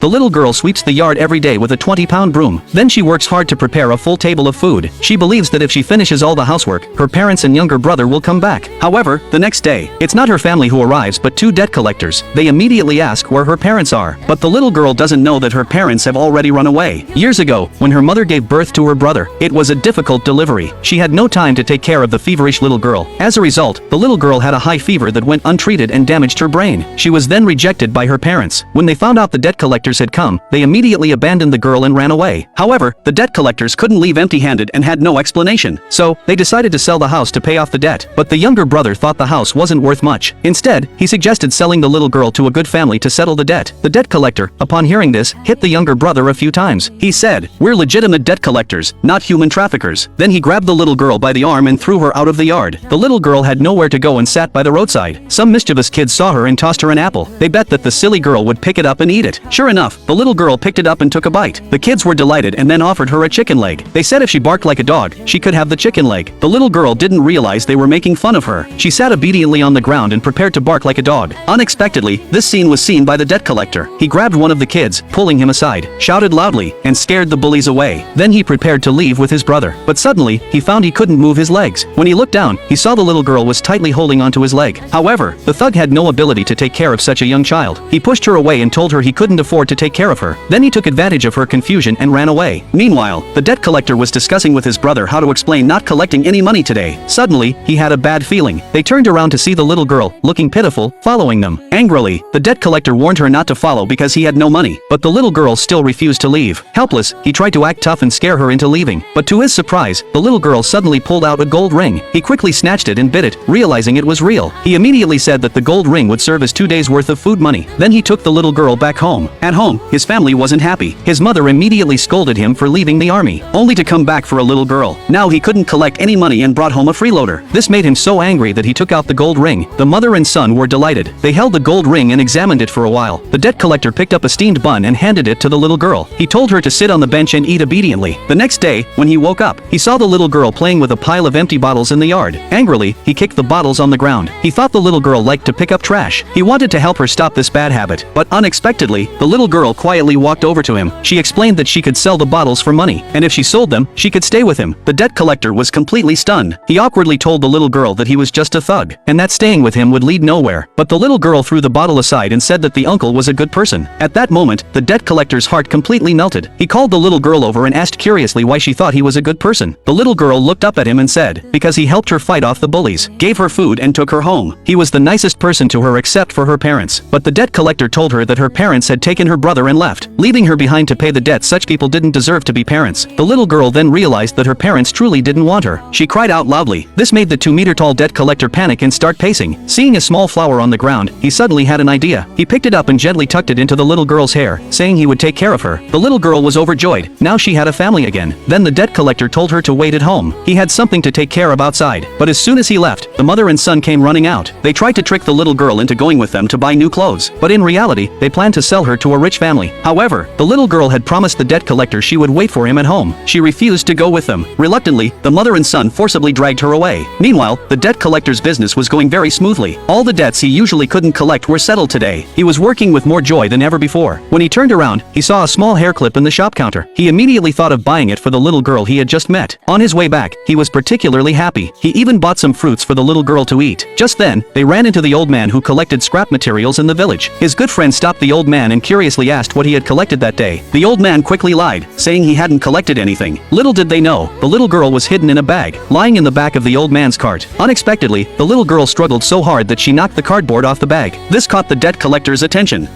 The little girl sweeps the yard every day with a 20-pound broom. Then she works hard to prepare a full table of food. She believes that if she finishes all the housework, her parents and younger brother will come back. However, the next day, it's not her family who arrives but two debt collectors. They immediately ask where her parents are. But the little girl doesn't know that her parents have already run away. Years ago, when her mother gave birth to her brother, it was a difficult delivery. She had no time to take care of the feverish little girl. As a result, the little girl had a high fever that went untreated and damaged her brain. She was then rejected by her parents. When they found out the debt collectors had come, they immediately abandoned the girl and ran away. However, the debt collectors couldn't leave empty-handed and had no explanation. So, they decided to sell the house to pay off the debt. But the younger brother thought the house wasn't worth much. Instead, he suggested selling the little girl to a good family to settle the debt. The debt collector, upon hearing this, hit the younger brother a few times. He said, "We're legitimate debt collectors, not human traffickers." Then he grabbed the little girl by the arm and threw her out of the yard. The little girl had nowhere to go and sat by the roadside. Some mischievous kids saw her and tossed her an apple. They bet that the silly girl would pick it up and eat it. Sure enough, the little girl picked it up and took a bite. The kids were delighted and then offered her a chicken leg. They said if she barked like a dog, she could have the chicken leg. The little girl didn't realize they were making fun of her. She sat obediently on the ground and prepared to bark like a dog. Unexpectedly, this scene was seen by the debt collector. He grabbed one of the kids, pulling him aside, shouted loudly, and scared the bullies away. Then he prepared to leave with his brother. But suddenly, he found he couldn't move his legs. When he looked down, he saw the little girl was tightly holding onto his leg. However, the thug had no ability to take care of such a young child. He pushed her away and told her he couldn't afford to take care of her. Then he took advantage of her confusion and ran away. Meanwhile, the debt collector was discussing with his brother how to explain not collecting any money today. Suddenly, he had a bad feeling. They turned around to see the little girl, looking pitiful, following them. Angrily, the debt collector warned her not to follow because he had no money. But the little girl still refused to leave. Helpless, he tried to act tough and scare her into leaving. But to his surprise, the little girl suddenly pulled out a gold ring. He quickly snatched it and bit it, realizing it was real. He immediately said that the gold ring would serve as 2 days' worth of food money. Then he took the little girl back home. At home, his family wasn't happy. His mother immediately scolded him for leaving the army, only to come back for a little girl. Now he couldn't collect any money and brought home a freeloader. This made him so angry that he took out the gold ring. The mother and son were delighted. They held the gold ring and examined it for a while. The debt collector picked up a steamed bun and handed it to the little girl. He told her to sit on the bench and eat obediently. The next day, when he woke up, he saw the little girl playing with a pile of empty bottles in the yard. Angrily, he kicked the bottles on the ground. He thought the little girl liked to pick up trash. He wanted to help her stop this bad habit. But unexpectedly, the little girl quietly walked over to him. She explained that she could sell the bottles for money, and if she sold them, she could stay with him. The debt collector was completely stunned. He awkwardly told the little girl that he was just a thug, and that staying with him would lead nowhere. But the little girl threw the bottle aside and said that the uncle was a good person. At that moment, the debt collector's heart completely melted. He called the little girl over and asked curiously why she thought he was a good person. The little girl looked up at him and said, because he helped her fight off the bullies, gave her food and took her home. He was the nicest person to her except for her parents. But the debt collector told her that her parents had taken her brother and left, leaving her behind to pay the debt. Such people didn't deserve to be parents. The little girl then realized that her parents truly didn't want her. She cried out loudly. This made the 2-meter-tall debt collector panic and start pacing. Seeing a small flower on the ground, he suddenly had an idea. He picked it up and gently tucked it into the little girl's hair, saying he would take care of her. The little girl was overjoyed. Now she had a family again. Then the debt collector told her to wait at home. He had something to take care of outside. But as soon as he left, the mother and son came running out. They tried to trick the little girl into going with them to buy new clothes. But in reality, they planned to sell her to a rich family. However, the little girl had promised the debt collector she would wait for him at home. She refused to go with them. Reluctantly, the mother and son forcibly dragged her away. Meanwhile, the debt collector's business was going very smoothly. All the debts he usually couldn't collect were settled today. He was working with more joy than ever before. When he turned around, he saw a small hair clip in the shop counter. He immediately thought of buying it for the little girl he had just met. On his way back, he was particularly happy. He even bought some fruits for the little girl to eat. Just then, they ran into the old man who collected scrap materials in the village. His good friend stopped the old man and curiously asked what he had collected that day. The old man quickly lied, saying he hadn't collected anything. Little did they know, the little girl was hidden in a bag, lying in the back of the old man's cart. Unexpectedly, the little girl struggled so hard that she knocked the cardboard off the bag. This caught the debt collector's attention.